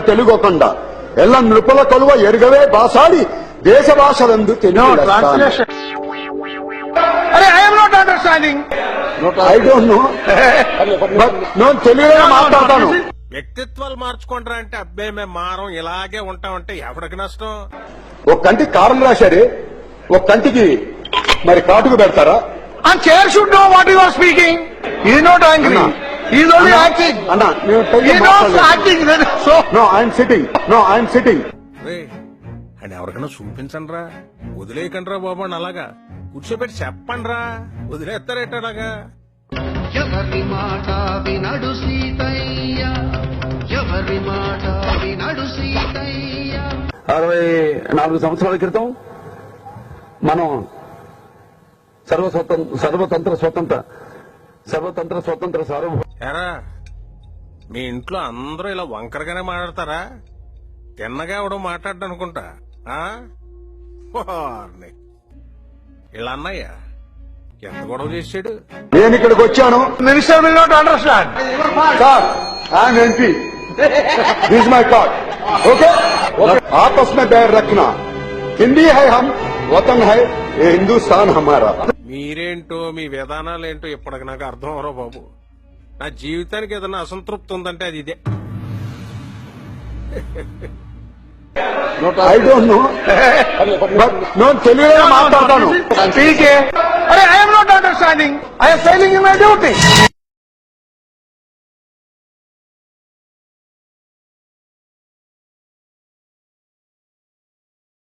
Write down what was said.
తెలుగొకండ ఎల్ల నృపల కొలువ ఎరుగవే బాసాడి దేశ భాషలందు Telugu I'm not understanding. I don't know but నేను తెలుగులో మాట్లాడతాను. వ్యక్తిత్వాలు మార్చుకుంటారా అంటే అబ్బాయి మేము మారం ఇలాగే ఉంటామంటే ఎవరికి నష్టం? ఒక కంటికి కారం రాశారే, ఒక కంటికి మరి కాటుకు పెడతారా? And chair should know what you are speaking. He is not angry. He is only acting. అన్నా He is not acting. So no I'm sitting అని ఎవరికైనా చూపించండి రా, వదిలేయకండి రా బాబు అని అలాగా కూర్చోబెట్టి చెప్పండి రా, వదిలేస్తారేట అలాగా. ఎవరి మాట వినడు సీతయ్య, ఎవరి మాట వినడు సీతయ్య. 64 సంవత్సరాల క్రితం మనం సర్వతంత్ర స్వతంత్ర సార్వభౌమ. ఎరా మీ ఇంట్లో అందరూ ఇలా వంకరగానే మాట్లాడతారా? తిన్నగా ఎవడో మాట్లాడ్డా అనుకుంటా. ఇలా అన్నయ్య ఎంత గొడవ చేసాడు. నేను ఇక్కడికి వచ్చాను. minister will not understand. Sir I'm MP, this my card, okay? आपस में बैर रखना, हिंदी है हम, वतन है ये, हिंदुस्तान हमारा. మీరేంటో మీ విధానాలేంటో ఇప్పటికి నాకు అర్థం అవరో బాబు. నా జీవితానికి ఏదైనా అసంతృప్తి ఉందంటే అది ఇదే. ఐ డోంట్ నో బట్ నేను తెలుగులో మాట్లాడతాను. I am not understanding. I am failing in my duty.